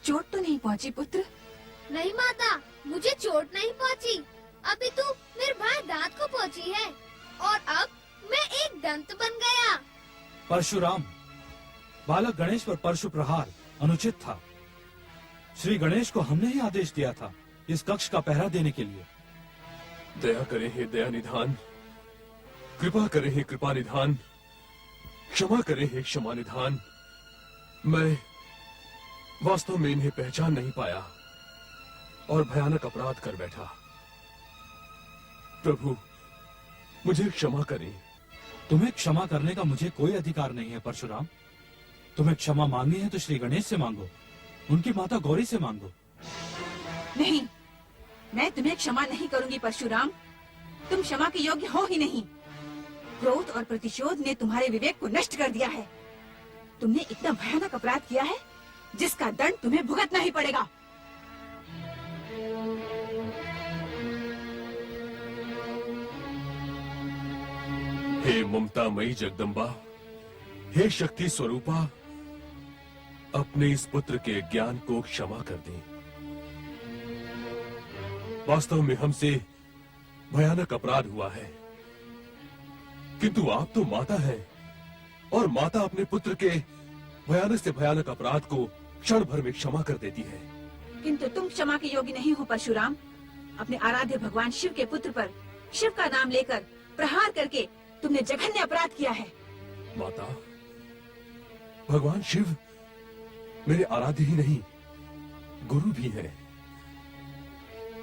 चोट तो नहीं पहुंची पुत्र? नहीं माता, मुझे चोट नहीं पहुंची। अभी तो मेरे भाई दांत को पहुंची है और अब मैं एक दंत बन गया। परशुराम, बालक गणेश पर परशु प्रहार अनुचित था। श्री गणेश को हमने ही आदेश दिया था इस कक्ष का पहरा देने के लिए। दया करे हे दया निधान, कृपा करे हे कृपा निधान, क्षमा करे हे क्षमा निधान। मैं वास्तव में इन्हें पहचान नहीं पाया और भयानक अपराध कर बैठा। प्रभु, मुझे क्षमा करें। तुम्हें क्षमा करने का मुझे कोई अधिकार नहीं है परशुराम। तुम्हें क्षमा मांगनी है तो श्री गणेश से मांगो, उनकी माता गौरी से मांगो। नहीं, मैं तुम्हें क्षमा नहीं करूंगी परशुराम। तुम क्षमा के योग्य हो ही नहीं। क्रोध और प्रतिशोध ने तुम्हारे विवेक को नष्ट कर दिया है। तुमने इतना भयानक अपराध किया है जिसका दंड तुम्हें भुगतना ही पड़ेगा। हे ममतामयी जगदम्बा, हे शक्ति स्वरूपा, अपने इस पुत्र के ज्ञान को क्षमा कर दें। वास्तव में हमसे भयानक अपराध हुआ है, किंतु आप तो माता हैं और माता अपने पुत्र के भयानक से भयानक अपराध को क्षण भर में क्षमा कर देती है। किंतु तुम क्षमा के योग्य नहीं हो परशुराम। अपने आराध्य भगवान शिव के पुत्र पर शिव का नाम लेकर प्रहार करके तुमने जघन्य अपराध किया है। माता, भगवान शिव मेरे आराध्य ही नहीं, गुरु भी हैं।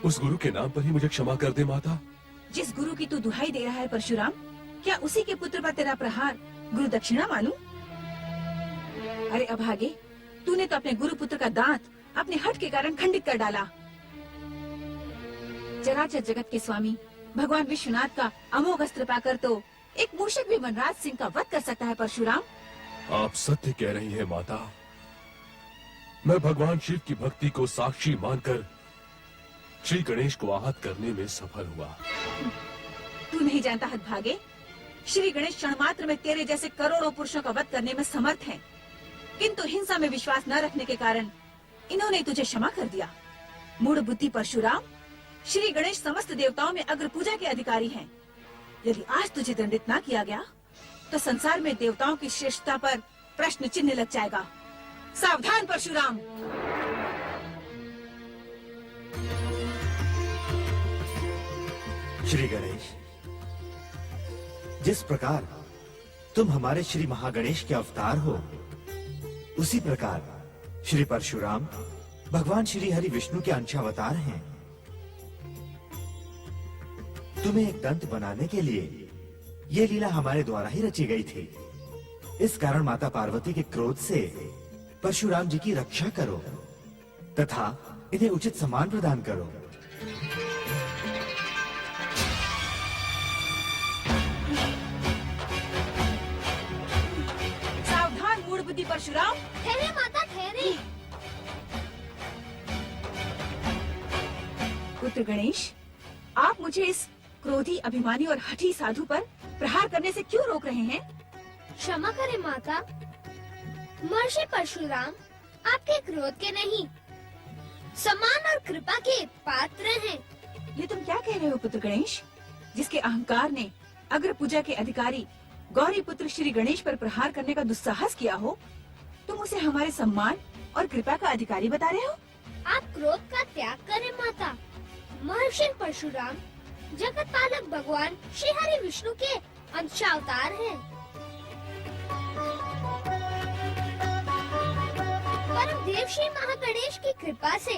उस गुरु के नाम पर ही मुझे क्षमा कर दे माता। जिस गुरु की तू दुहाई दे रहा है परशुराम, क्या उसी के पुत्र पर तेरा प्रहार गुरु दक्षिणा मानूं? अरे अभागे, तूने तो अपने गुरु पुत्र का दांत अपने हठ के कारण खंडित कर डाला। चराचर जगत के स्वामी भगवान विश्वनाथ का अमोघ अस्त्र पाकर तो एक मूषक भी वनराज सिंह का वध कर सकता है परशुराम। आप सत्य कह रही हैं माता। मैं भगवान शिव की भक्ति को साक्षी मानकर श्री गणेश को आहत करने में सफल हुआ। तू नहीं जानता हतभागे, श्री गणेश क्षण मात्र में तेरे जैसे करोड़ों पुरुषों का वध करने में समर्थ हैं। किंतु हिंसा में विश्वास न रखने के कारण इन्होंने तुझे क्षमा कर दिया। मूढ़ बुद्धि परशुराम, श्री गणेश समस्त देवताओं में अग्र पूजा के अधिकारी हैं। यदि आज तुझे दंडित ना किया गया तो संसार में देवताओं की श्रेष्ठता पर प्रश्न चिन्ह लग जाएगा। सावधान परशुराम। श्री गणेश, जिस प्रकार तुम हमारे श्री महागणेश के अवतार हो, उसी प्रकार श्री परशुराम भगवान श्री हरि विष्णु के अंशावतार हैं। तुम्हें एक दंत बनाने के लिए ये लीला हमारे द्वारा ही रची गई थी। इस कारण माता पार्वती के क्रोध से परशुराम जी की रक्षा करो तथा इन्हें उचित सम्मान प्रदान करो। सावधान मूढ़ बुद्धि परशुराम। ठहरे माता, ठहरे। पुत्र गणेश, आप मुझे इस क्रोधी, अभिमानी और हठी साधु पर प्रहार करने से क्यों रोक रहे हैं? क्षमा करें माता, महर्षि परशुराम आपके क्रोध के नहीं, सम्मान और कृपा के पात्र हैं। ये तुम क्या कह रहे हो पुत्र गणेश? जिसके अहंकार ने अग्र पूजा के अधिकारी गौरी पुत्र श्री गणेश पर प्रहार करने का दुस्साहस किया हो, तुम उसे हमारे सम्मान और कृपा का अधिकारी बता रहे हो? आप क्रोध का त्याग करें माता। महर्षि परशुराम जगत पालक भगवान श्री हरि विष्णु के अंशावतार हैं। परम देव श्री महागणेश की कृपा से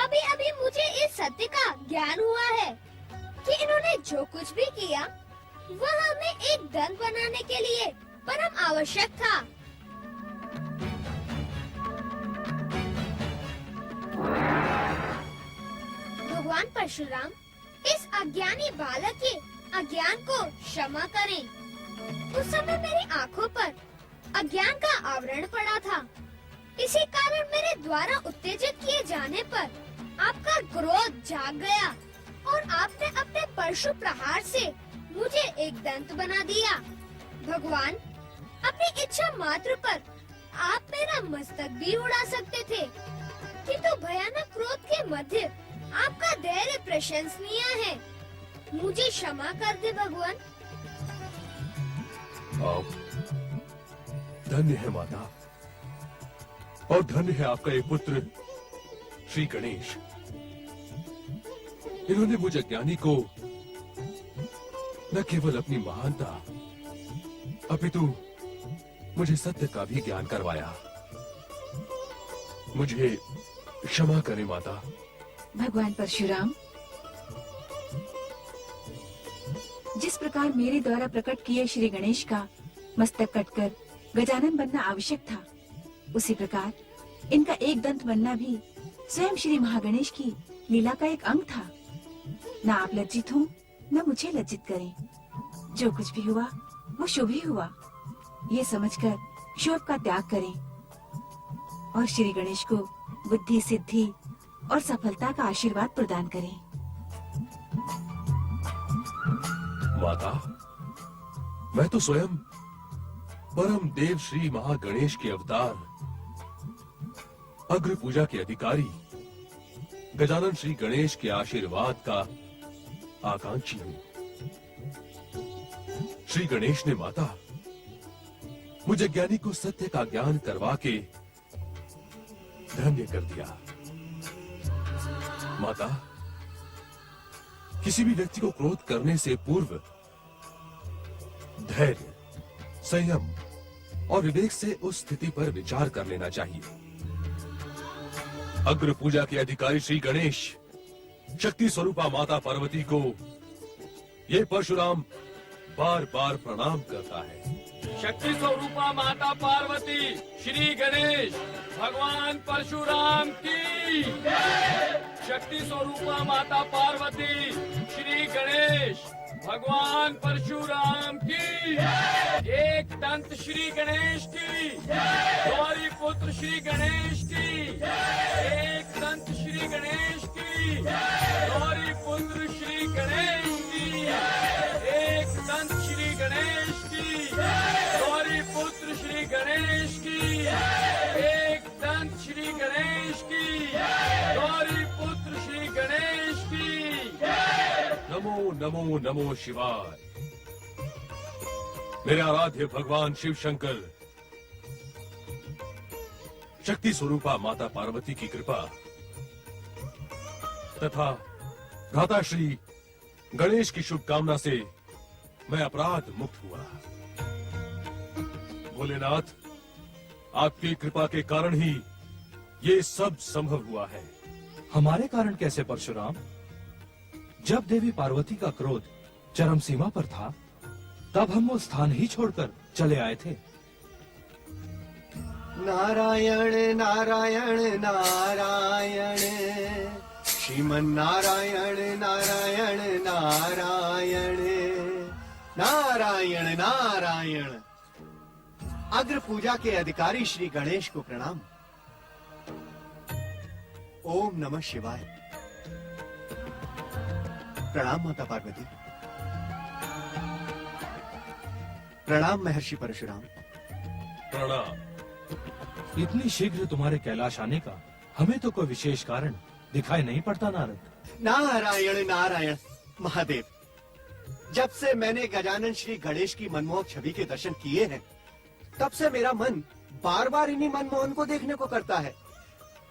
अभी अभी मुझे इस सत्य का ज्ञान हुआ है कि इन्होंने जो कुछ भी किया वह हमें एक दंत बनाने के लिए परम आवश्यक था। भगवान परशुराम इस अज्ञानी बालक के अज्ञान को क्षमा करें। उस समय मेरी आंखों पर अज्ञान का आवरण पड़ा था। इसी कारण मेरे द्वारा उत्तेजित किए जाने पर आपका क्रोध जाग गया और आपने अपने परशु प्रहार से मुझे एक दंत बना दिया। भगवान, अपनी इच्छा मात्र पर आप मेरा मस्तक भी उड़ा सकते थे, मध्य आपका धैर्य प्रशंसनीय है। मुझे क्षमा कर दे भगवान। आप धन्य है माता, और धन्य है आपका ये पुत्र श्री गणेश। इन्होंने मुझ अज्ञानी को न केवल अपनी महानता अपितु मुझे सत्य का भी ज्ञान करवाया। मुझे क्षमा करें माता। भगवान परशुराम, जिस प्रकार मेरे द्वारा प्रकट किए श्री गणेश का मस्तक कटकर गजानन बनना आवश्यक था, उसी प्रकार इनका एक दंत बनना भी स्वयं श्री महागणेश की लीला का एक अंग था। न आप लज्जित हो, न मुझे लज्जित करें। जो कुछ भी हुआ वो शुभ ही हुआ, ये समझकर शोभ का त्याग करें और श्री गणेश को बुद्धि, सिद्धि और सफलता का आशीर्वाद प्रदान करें। माता, मैं तो स्वयं परम देव श्री महागणेश के अवतार, अग्र पूजा के अधिकारी, गजानन श्री गणेश के आशीर्वाद का आकांक्षी हूँ। श्री गणेश ने माता मुझे ज्ञानी को सत्य का ज्ञान करवा के धन्य कर दिया। माता, किसी भी व्यक्ति को क्रोध करने से पूर्व धैर्य, संयम और विवेक से उस स्थिति पर विचार कर लेना चाहिए। अग्र पूजा के अधिकारी श्री गणेश, शक्ति स्वरूपा माता पार्वती को ये परशुराम बार बार प्रणाम करता है। शक्ति स्वरूपा माता पार्वती, श्री गणेश भगवान परशुराम की। शक्ति स्वरूपा माता पार्वती, श्री गणेश भगवान परशुराम की। एक दंत श्री गणेश की, गौरी पुत्र श्री गणेश की। एक दंत श्री गणेश की, गौरी पुत्र श्री गणेश की। एक दंत श्री गणेश की, गौरी पुत्र श्री गणेश की। एक दंत श्री गणेश की, गौरी पुत्र श्री गणेश की। नमो नमो नमो शिवाय। मेरे आराध्य भगवान शिव शंकर, शक्ति स्वरूपा माता पार्वती की कृपा तथा भ्राता श्री गणेश की शुभकामना से मैं अपराध मुक्त हुआ। भोलेनाथ, आपकी कृपा के कारण ही ये सब संभव हुआ है। हमारे कारण कैसे परशुराम? जब देवी पार्वती का क्रोध चरम सीमा पर था, तब हम वो स्थान ही छोड़कर चले आए थे। नारायण नारायण नारायण, श्रीमन नारायण नारायण नारायण, नारायण नारायण। अग्र पूजा के अधिकारी श्री गणेश को प्रणाम। ओम नमः शिवाय। प्रणाम माता पार्वती। प्रणाम महर्षि परशुराम। प्रणाम। इतनी शीघ्र तुम्हारे कैलाश आने का हमें तो कोई विशेष कारण दिखाई नहीं पड़ता नारद। नारायण नारायण महादेव, जब से मैंने गजानन श्री गणेश की मनमोहक छवि के दर्शन किए हैं, तब से मेरा मन बार बार इन्हीं मनमोहन को देखने को करता है।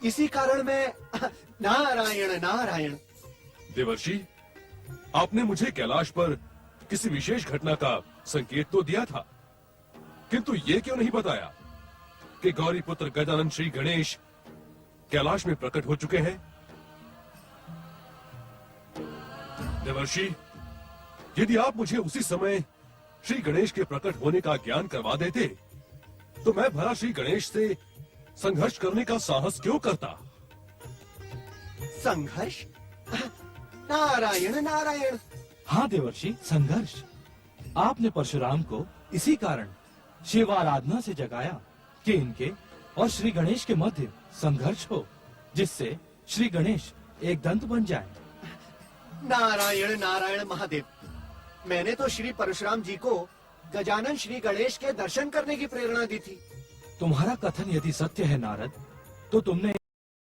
इसी कारण मैं नारायण नारायण। देवर्षि, आपने मुझे कैलाश पर किसी विशेष घटना का संकेत तो दिया था, किंतु ये क्यों नहीं बताया कि गौरी पुत्र गजानन श्री गणेश कैलाश में प्रकट हो चुके हैं? देवर्षि, यदि आप मुझे उसी समय श्री गणेश के प्रकट होने का ज्ञान करवा देते, तो मैं भला श्री गणेश से संघर्ष करने का साहस क्यों करता? संघर्ष? नारायण नारायण। हाँ देवर्षि, संघर्ष। आपने परशुराम को इसी कारण शिव आराधना से जगाया कि इनके और श्री गणेश के मध्य संघर्ष हो, जिससे श्री गणेश एक दंत बन जाए। नारायण नारायण महादेव, मैंने तो श्री परशुराम जी को गजानन श्री गणेश के दर्शन करने की प्रेरणा दी थी। तुम्हारा कथन यदि सत्य है नारद, तो तुमने